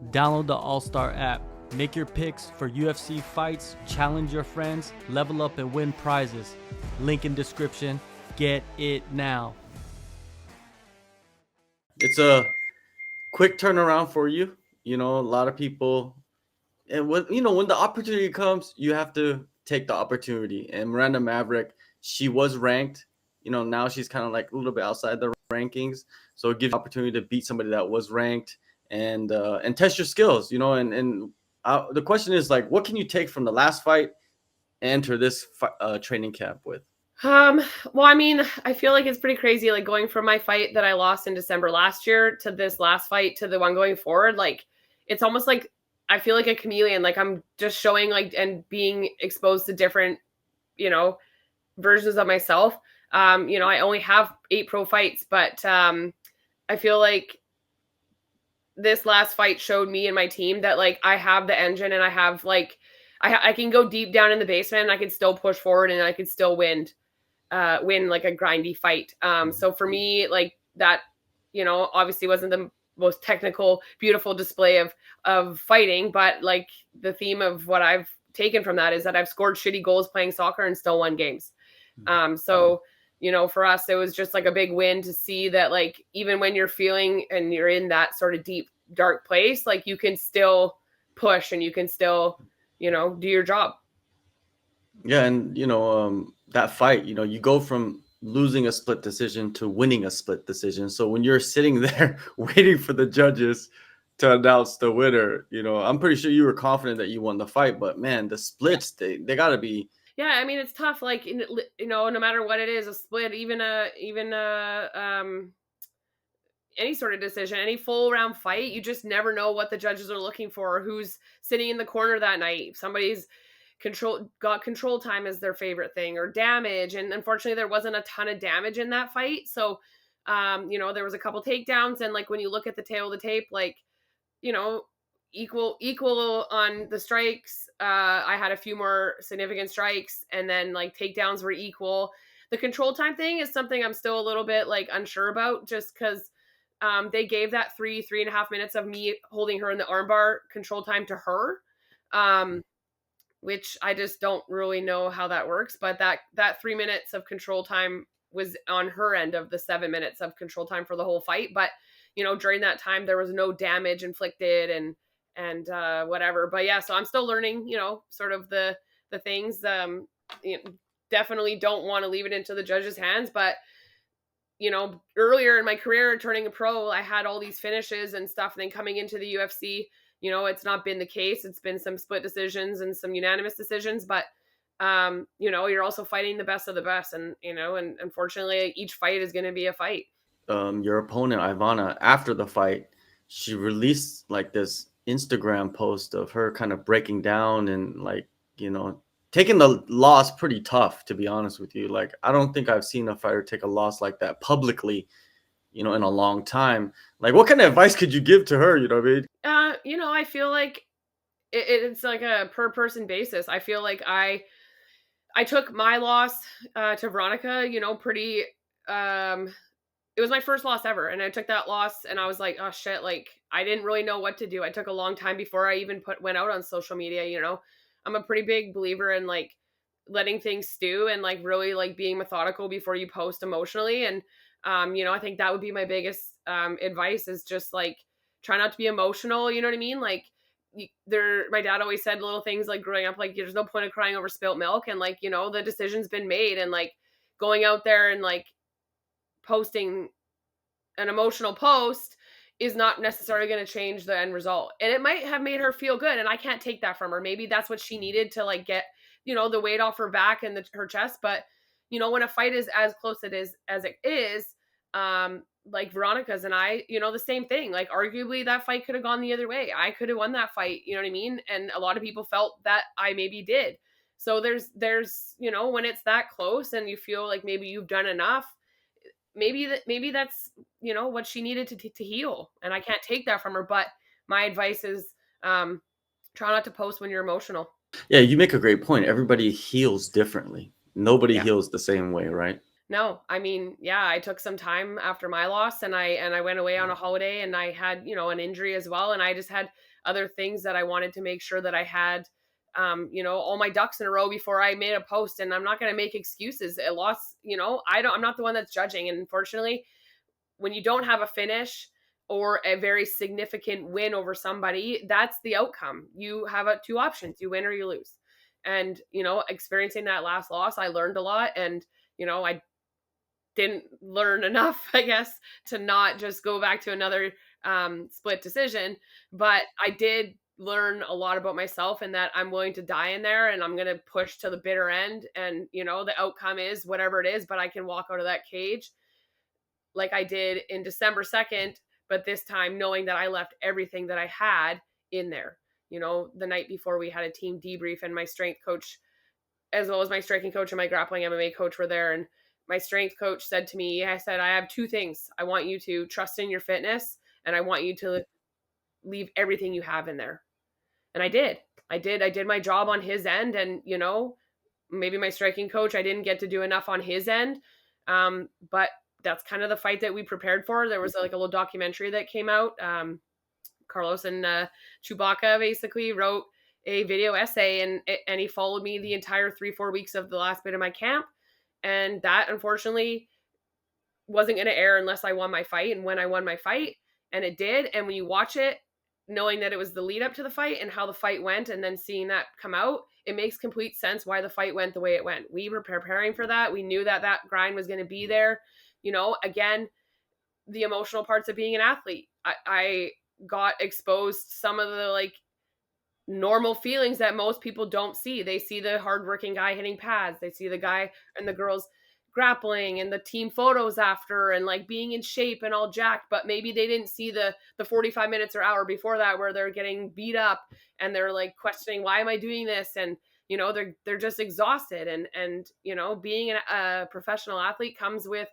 Download the AllStar app. Make your picks for UFC fights, challenge your friends, level up and win prizes. Link in description. Get it now. It's a quick turnaround for you. You know, a lot of people, and when the opportunity comes, you have to take the opportunity. And Miranda Maverick, she was ranked. Now she's kind of like a little bit outside the rankings, so it gives you the opportunity to beat somebody that was ranked and test your skills. The question is like, what can you take from the last fight and enter this training camp with? Well, I mean, I feel like it's pretty crazy, like going from my fight that I lost in December last year to this last fight to the one going forward. Like, it's almost like I feel like a chameleon. Like I'm just showing like and being exposed to different, versions of myself. I only have 8 pro fights, but I feel like this last fight showed me and my team that like I have the engine and I have like I can go deep down in the basement and I can still push forward and I can still win like a grindy fight. So for me, like that, obviously wasn't the most technical, beautiful display of fighting, but like the theme of what I've taken from that is that I've scored shitty goals playing soccer and still won games. So, for us, it was just like a big win to see that like, even when you're feeling and you're in that sort of deep, dark place, like you can still push and you can still, do your job. Yeah. And, that fight, you go from losing a split decision to winning a split decision. So when you're sitting there waiting for the judges to announce the winner, I'm pretty sure you were confident that you won the fight, but man, the splits, they got to be. Yeah, I mean, it's tough. Like, no matter what it is, a split, even any sort of decision, any full round fight, you just never know what the judges are looking for, or who's sitting in the corner that night. Somebody's got control time as their favorite thing, or damage. And unfortunately, there wasn't a ton of damage in that fight. So, there was a couple takedowns. And like, when you look at the tail of the tape, like, equal on the strikes. I had a few more significant strikes, and then like takedowns were equal. The control time thing is something I'm still a little bit like unsure about, just because they gave that 3.5 minutes of me holding her in the armbar control time to her, which I just don't really know how that works. But that 3 minutes of control time was on her end of the 7 minutes of control time for the whole fight. But during that time there was no damage inflicted and whatever. But yeah, so I'm still learning, sort of the things. Definitely don't want to leave it into the judges' hands, but earlier in my career turning a pro, I had all these finishes and stuff, and then coming into the UFC, it's not been the case. It's been some split decisions and some unanimous decisions, but you're also fighting the best of the best, and and unfortunately each fight is going to be a fight. Your opponent Ivana, after the fight, she released like this Instagram post of her kind of breaking down and like, taking the loss pretty tough, to be honest with you. Like, I don't think I've seen a fighter take a loss like that publicly, in a long time. Like, what kind of advice could you give to her? You know what I mean? I feel like it's like a per person basis. I feel like I took my loss to Veronica, pretty it was my first loss ever, and I took that loss and I was like, oh shit, like I didn't really know what to do. I took a long time before I even went out on social media. I'm a pretty big believer in like letting things stew and like really like being methodical before you post emotionally. And I think that would be my biggest advice, is just like try not to be emotional. You know what I mean? Like my dad always said little things like growing up, like there's no point of crying over spilt milk, and like the decision's been made, and like going out there and like posting an emotional post is not necessarily going to change the end result. And it might have made her feel good, and I can't take that from her. Maybe that's what she needed to like get the weight off her back and her chest. But when a fight is as close as it is, like Veronica's and I, the same thing. Like arguably that fight could have gone the other way. I could have won that fight, you know what I mean? And a lot of people felt that I maybe did. So there's when it's that close and you feel like maybe you've done enough, maybe that's what she needed to heal, and I can't take that from her. But my advice is try not to post when you're emotional. Yeah, you make a great point. Everybody heals differently. Nobody heals the same way, right? No, I mean, yeah, I took some time after my loss, and I went away on a holiday, and I had, an injury as well, and I just had other things that I wanted to make sure that I had, all my ducks in a row before I made a post. And I'm not going to make excuses. A loss, I'm not the one that's judging. And unfortunately, when you don't have a finish or a very significant win over somebody, that's the outcome. You have two options: you win or you lose. And experiencing that last loss, I learned a lot, and I didn't learn enough, I guess, to not just go back to another split decision. But I did learn a lot about myself, and that I'm willing to die in there, and I'm going to push to the bitter end. And, the outcome is whatever it is, but I can walk out of that cage like I did in December 2nd, but this time knowing that I left everything that I had in there. The night before, we had a team debrief, and my strength coach, as well as my striking coach and my grappling MMA coach, were there. And my strength coach said to me, I have two things. I want you to trust in your fitness, and I want you to leave everything you have in there. And I did. I did my job on his end. And, maybe my striking coach, I didn't get to do enough on his end. But that's kind of the fight that we prepared for. There was like a little documentary that came out. Carlos and Chewbacca basically wrote a video essay, and he followed me the entire 3-4 weeks of the last bit of my camp. And that, unfortunately, wasn't going to air unless I won my fight. And when I won my fight, and it did, and when you watch it, knowing that it was the lead up to the fight and how the fight went, and then seeing that come out, it makes complete sense why the fight went the way it went. We were preparing for that. We knew that that grind was going to be there. Again, the emotional parts of being an athlete. I got exposed some of the normal feelings that most people don't see. They see the hardworking guy hitting pads. They see the guy and the girls grappling and the team photos after, and being in shape and all jacked, but maybe they didn't see the 45 minutes or hour before that where they're getting beat up and they're questioning, why am I doing this? And they're just exhausted. And being a professional athlete comes with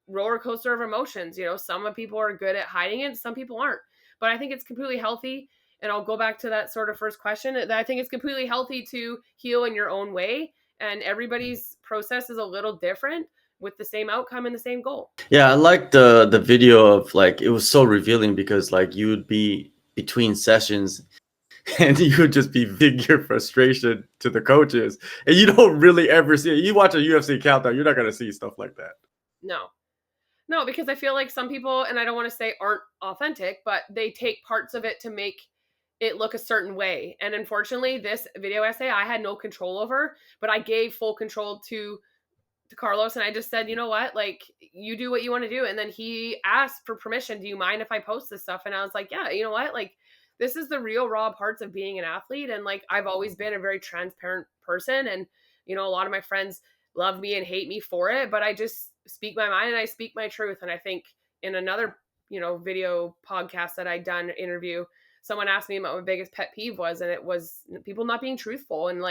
roller coaster of emotions. Some people are good at hiding it, some people aren't. But I think it's completely healthy. And I'll go back to that sort of first question, that I think it's completely healthy to heal in your own way. And everybody's process is a little different, with the same outcome and the same goal. Yeah, I like the video of it was so revealing, because you would be between sessions and you would just be venting your frustration to the coaches, and you don't really ever see it. You watch a UFC countdown, you're not going to see stuff like that. No, because I feel like some people, and I don't want to say aren't authentic, but they take parts of it to make it look a certain way. And unfortunately, this video essay I had no control over, but I gave full control to Carlos, and I just said, you know what, you do what you want to do. And then he asked for permission. Do you mind if I post this stuff? And I was like, yeah, you know what, this is the real raw parts of being an athlete. And I've always been a very transparent person, and a lot of my friends love me and hate me for it, but I just speak my mind and I speak my truth. And I think in another video podcast that I'd done interview, someone asked me what my biggest pet peeve was, and it was people not being truthful. And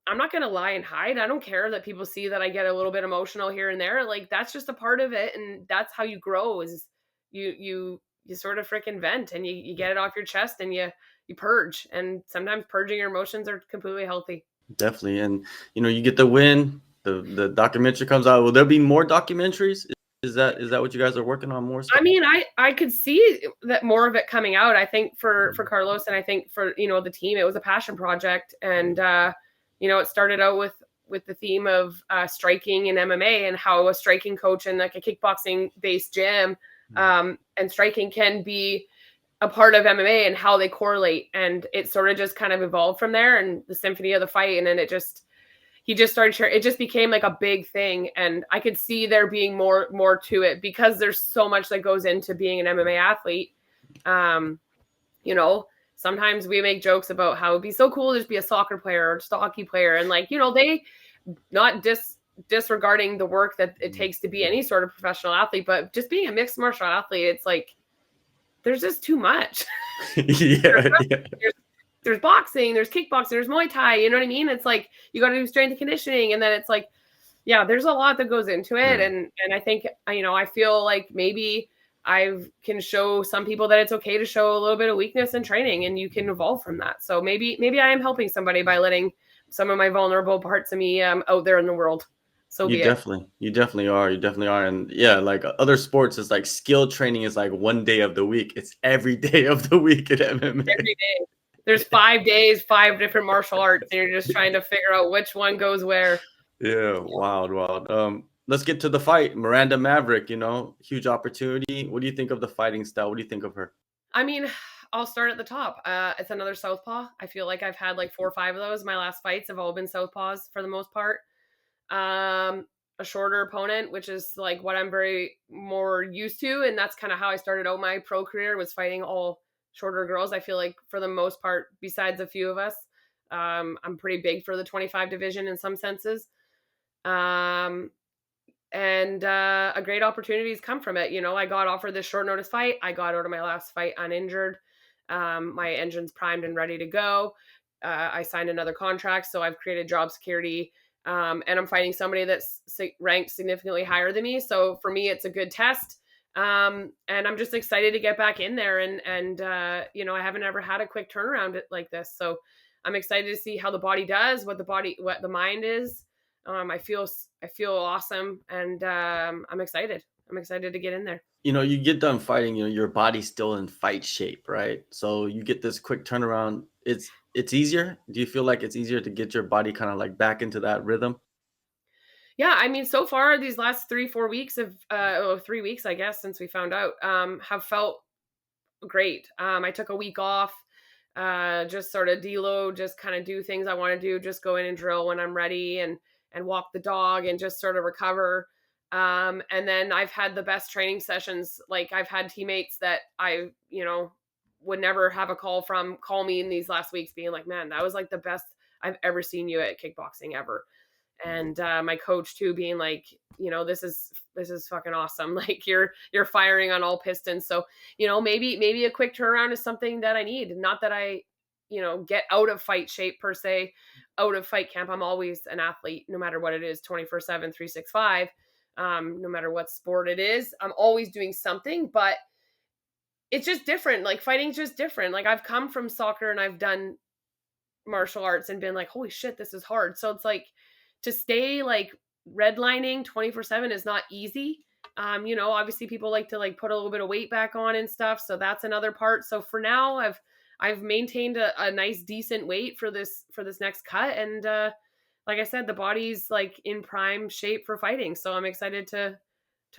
I'm not going to lie and hide. I don't care that people see that I get a little bit emotional here and there. That's just a part of it. And that's how you grow, is you sort of freaking vent, and you get it off your chest, and you purge. And sometimes purging your emotions are completely healthy. Definitely. And, you get the win, the documentary comes out. Will there be more documentaries? Is that what you guys are working on more stuff? I mean, I could see that more of it coming out. I think for Carlos, and I think for, the team, it was a passion project. And, it started out with the theme of striking and MMA, and how a striking coach in a kickboxing based gym and striking can be a part of MMA, and how they correlate. And it sort of just kind of evolved from there, and the symphony of the fight. And then he just started sharing. It just became a big thing. And I could see there being more to it, because there's so much that goes into being an MMA athlete. Sometimes we make jokes about how it'd be so cool to just be a soccer player or just a hockey player. And they not disregarding the work that it takes to be any sort of professional athlete, but just being a mixed martial athlete, it's there's just too much. Yeah. There's boxing, there's kickboxing, there's Muay Thai, you know what I mean? It's you got to do strength and conditioning. And then it's yeah, there's a lot that goes into it. And I think, I feel like maybe I can show some people that it's okay to show a little bit of weakness in training, and you can evolve from that. So maybe I am helping somebody by letting some of my vulnerable parts of me out there in the world. so You be it. definitely, you definitely are. You definitely are. And yeah, like other sports, it's like skill training is like one day of the week. It's every day of the week in MMA. Every day. There's 5 days, 5 different martial arts, and you're just trying to figure out which one goes where. Yeah, wild, wild. Let's get to the fight. Miranda Maverick, huge opportunity. What do you think of the fighting style? What do you think of her? I mean, I'll start at the top. It's another southpaw. I feel like I've had like 4 or 5 of those. My last fights have all been southpaws for the most part. A shorter opponent, which is like what I'm very more used to, and that's kind of how I started out my pro career, was fighting all shorter girls. I feel like for the most part, besides a few of us, I'm pretty big for the 25 division in some senses. And a great opportunities come from it. I got offered this short notice fight. I got out of my last fight uninjured. My engine's primed and ready to go. I signed another contract, so I've created job security. And I'm fighting somebody that's ranked significantly higher than me. So for me, it's a good test. And I'm just excited to get back in there. And I haven't ever had a quick turnaround like this. So I'm excited to see how the body does, what the mind is. I feel awesome, and I'm excited. I'm excited to get in there. You get done fighting, your body's still in fight shape, right? So you get this quick turnaround. It's easier. Do you feel like it's easier to get your body kind of like back into that rhythm? Yeah, I mean, so far these last 3-4 weeks of 3 weeks, I guess, since we found out, have felt great. I took a week off, just sort of deload, just kind of do things I want to do, just go in and drill when I'm ready, and walk the dog and just sort of recover. And then I've had the best training sessions. Like, I've had teammates that I, would never have a call me in these last weeks being like, man, that was like the best I've ever seen you at kickboxing ever. And my coach too, being like, this is fucking awesome. Like, you're firing on all pistons. So, maybe a quick turnaround is something that I need. Not that I, get out of fight shape per se, out of fight camp. I'm always an athlete, no matter what it is, 24/7, 365. No matter what sport it is, I'm always doing something, but it's just different. Like, fighting's just different. Like, I've come from soccer and I've done martial arts and been like, holy shit, this is hard. So it's like, to stay like redlining 24/7 is not easy. Obviously people like to like put a little bit of weight back on and stuff. So that's another part. So for now, I've maintained a nice, decent weight for this next cut. And like I said, the body's like in prime shape for fighting. So I'm excited to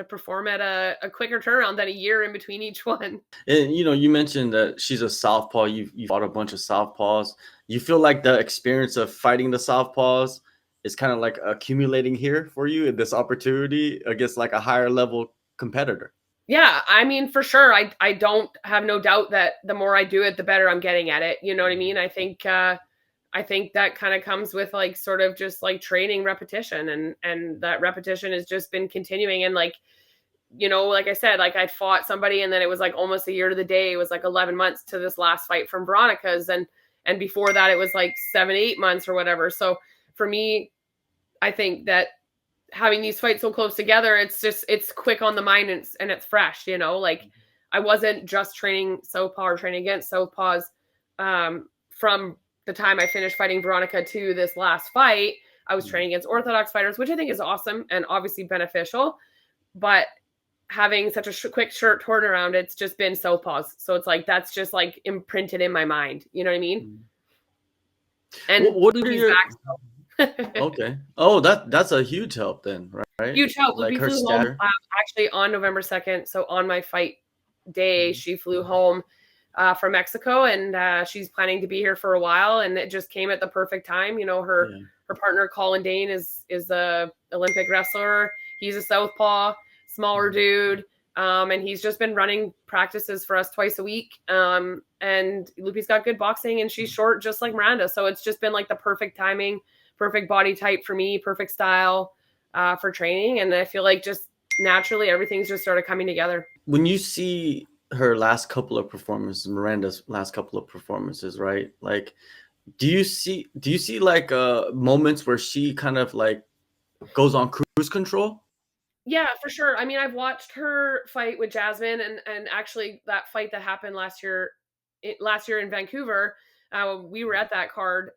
perform at a quicker turnaround than a year in between each one. And you mentioned that she's a southpaw. You fought a bunch of southpaws. You feel like the experience of fighting the southpaws is kind of like accumulating here for you in this opportunity against like a higher level competitor. Yeah, I mean, for sure. I don't have no doubt that the more I do it, the better I'm getting at it. You know what I mean? I think that kind of comes with like sort of just like training repetition, and that repetition has just been continuing. And like, like I said, like I'd fought somebody and then it was like almost a year to the day. It was like 11 months to this last fight from Veronica's. And before that, it was like 7-8 months or whatever. So for me, I think that having these fights so close together, it's quick on the mind, and it's fresh, like I wasn't just training southpaw or training against southpaws from the time I finished fighting Veronica to this last fight. I was training against orthodox fighters, which I think is awesome and obviously beneficial, but having such a quick short turnaround, it's just been southpaws. So it's like, that's just like imprinted in my mind. You know what I mean? And what are your back, okay? Oh, that's a huge help then, right? Huge help. Like We her flew stature. home actually on November 2nd. So on my fight day, she flew home from Mexico, and she's planning to be here for a while. And it just came at the perfect time. Her partner Colin Dane is a Olympic wrestler. He's a southpaw, smaller dude, and he's just been running practices for us twice a week. And Loopy's got good boxing, and she's short, just like Miranda. So it's just been like the perfect timing, perfect body type for me, perfect style for training. And I feel like just naturally everything's just sort of coming together. When you see her last couple of performances, Miranda's last couple of performances, right? Like, do you see like moments where she kind of like goes on cruise control? Yeah, for sure. I mean, I've watched her fight with Jasmine, and actually that fight that happened last year in Vancouver, we were at that card.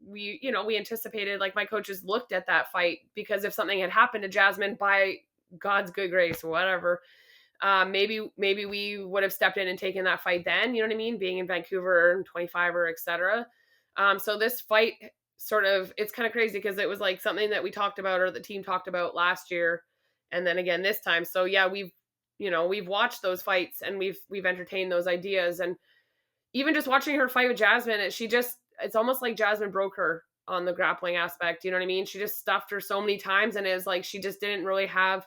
we anticipated, like my coaches looked at that fight, because if something had happened to Jasmine, by God's good grace, whatever, maybe we would have stepped in and taken that fight then, you know what I mean? Being in Vancouver and 25er, etc. So this fight sort of, it's kind of crazy because it was like something that we talked about, or the team talked about last year, and then again this time. So yeah, we've watched those fights and we've entertained those ideas, and even just watching her fight with Jasmine, it's almost like Jasmine broke her on the grappling aspect. You know what I mean? She just stuffed her so many times, and it was like she just didn't really have,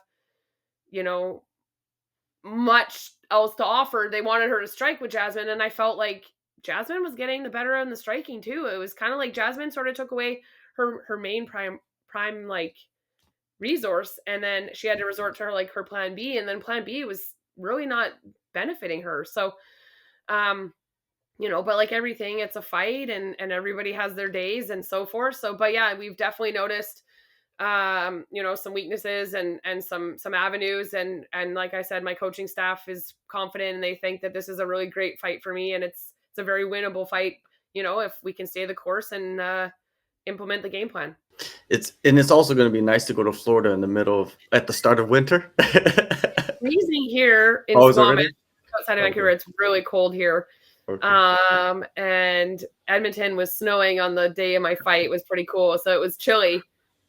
much else to offer. They wanted her to strike with Jasmine, and I felt like Jasmine was getting the better in the striking too. It was kind of like Jasmine sort of took away her main prime like resource, and then she had to resort to her plan B, and then plan B was really not benefiting her. So but like everything, it's a fight, and everybody has their days and so forth. So, but yeah, we've definitely noticed, some weaknesses and some avenues. And like I said, my coaching staff is confident, and they think that this is a really great fight for me. And it's a very winnable fight, if we can stay the course and implement the game plan. It's also going to be nice to go to Florida at the start of winter. Freezing here in Squamish, outside of Vancouver. It's really cold here. Okay. And Edmonton was snowing on the day of my fight. It was pretty cool. So it was chilly.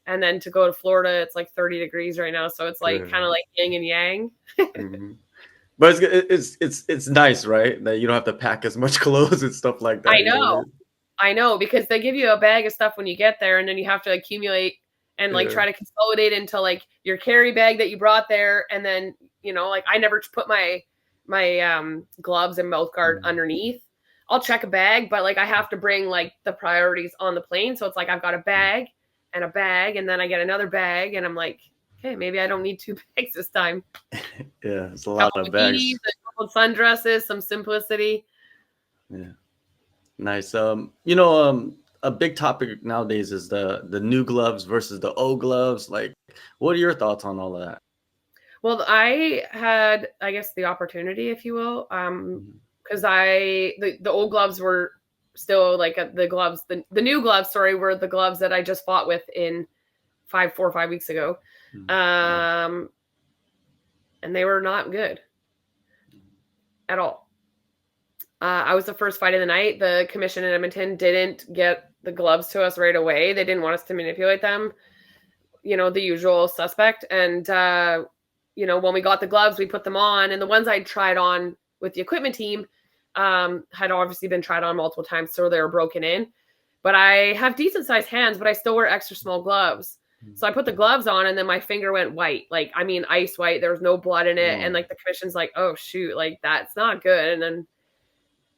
And then to go to Florida, it's like 30 degrees right now. So it's like kind of like yin and yang. Mm-hmm. But it's nice, right? That you don't have to pack as much clothes and stuff like that. I know, because they give you a bag of stuff when you get there, and then you have to accumulate and try to consolidate into like your carry bag that you brought there. And then, like I never put my gloves and mouth guard underneath. I'll check a bag, but like I have to bring like the priorities on the plane. So it's like I've got a bag, and then I get another bag, and I'm like, okay, maybe I don't need 2 bags this time. Yeah, it's a lot of bags. A couple of sundresses, some simplicity. Yeah, nice. A big topic nowadays is the new gloves versus the old gloves. Like, what are your thoughts on all of that? Well, I had, I guess, the opportunity, if you will, because the old gloves were still like the gloves, the new gloves, were the gloves that I just fought with in 4 or 5 weeks ago. And they were not good at all. I was the first fight of the night. The commission in Edmonton didn't get the gloves to us right away. They didn't want us to manipulate them, the usual suspect. And, when we got the gloves, we put them on, and the ones I tried on with the equipment team had obviously been tried on multiple times, so they were broken in. But I have decent sized hands, but I still wear extra small gloves. So I put the gloves on, and then my finger went white, ice white. There was no blood in it. And like the commission's like, oh shoot, like that's not good. And then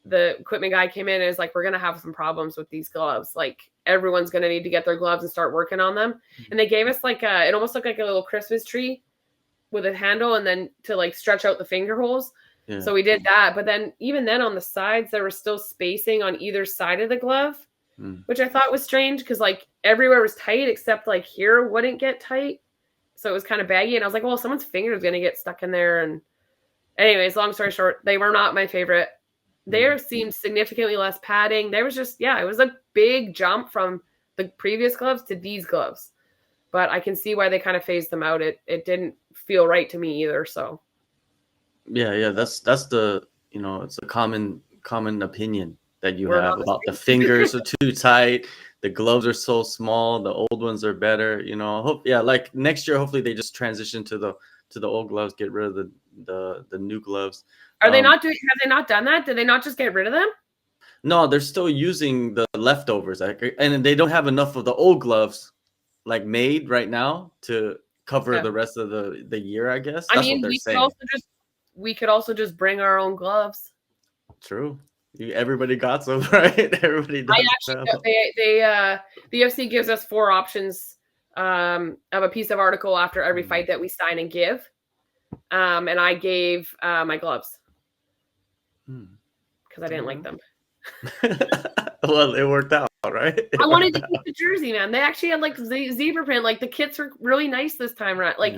the equipment guy came in and is like, we're going to have some problems with these gloves. Like everyone's going to need to get their gloves and start working on them. And they gave us it almost looked like a little Christmas tree with a handle, and then to like stretch out the finger holes. Yeah. So we did that. But then even then on the sides, there was still spacing on either side of the glove, which I thought was strange, because like everywhere was tight except like here wouldn't get tight. So it was kind of baggy. And I was like, well, someone's finger is going to get stuck in there. And anyways, long story short, they were not my favorite. There seemed significantly less padding. There was just, it was a big jump from the previous gloves to these gloves. But I can see why they kind of phased them out. It didn't feel right to me either. So, yeah, that's the it's a common opinion that you have about the fingers are too tight, the gloves are so small, the old ones are better. Like next year, hopefully they just transition to the old gloves, get rid of the new gloves. Are they not doing? Have they not done that? Did they not just get rid of them? No, they're still using the leftovers, and they don't have enough of the old gloves like made right now to cover the rest of the year, I guess. That's what they're saying. We could also just bring our own gloves. True. Everybody got some, right? Everybody does. The UFC gives us 4 options of a piece of article after every fight that we sign and give. And I gave my gloves because I didn't like them. Well, it worked out, right? I wanted to keep the jersey, man. They actually had like zebra print. Like the kits were really nice this time around. Like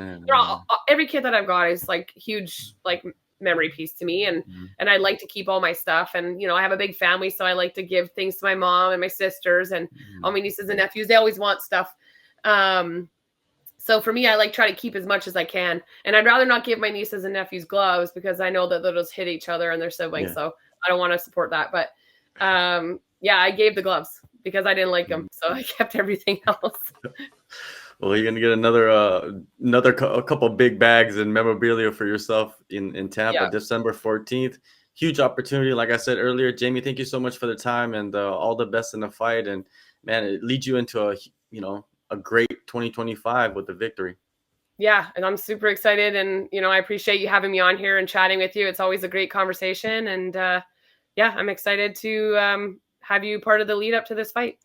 every kit that I've got is like huge, like memory piece to me. Mhm. And I like to keep all my stuff. And, you know, I have a big family, so I like to give things to my mom and my sisters and all my nieces and nephews. They always want stuff. So for me, I like try to keep as much as I can. And I'd rather not give my nieces and nephews gloves because I know that they'll just hit each other and their siblings. Yeah. So I don't want to support that. But yeah, I gave the gloves because I didn't like them. So I kept everything else. Well, you're gonna get a couple big bags and memorabilia for yourself in Tampa, Yeah. December 14th. Huge opportunity, like I said earlier. Jamie, thank you so much for the time and all the best in the fight. And man, it leads you into a great 2025 with the victory. Yeah, and I'm super excited, and you know, I appreciate you having me on here and chatting with you. It's always a great conversation, and yeah, I'm excited to have you part of the lead up to this fight.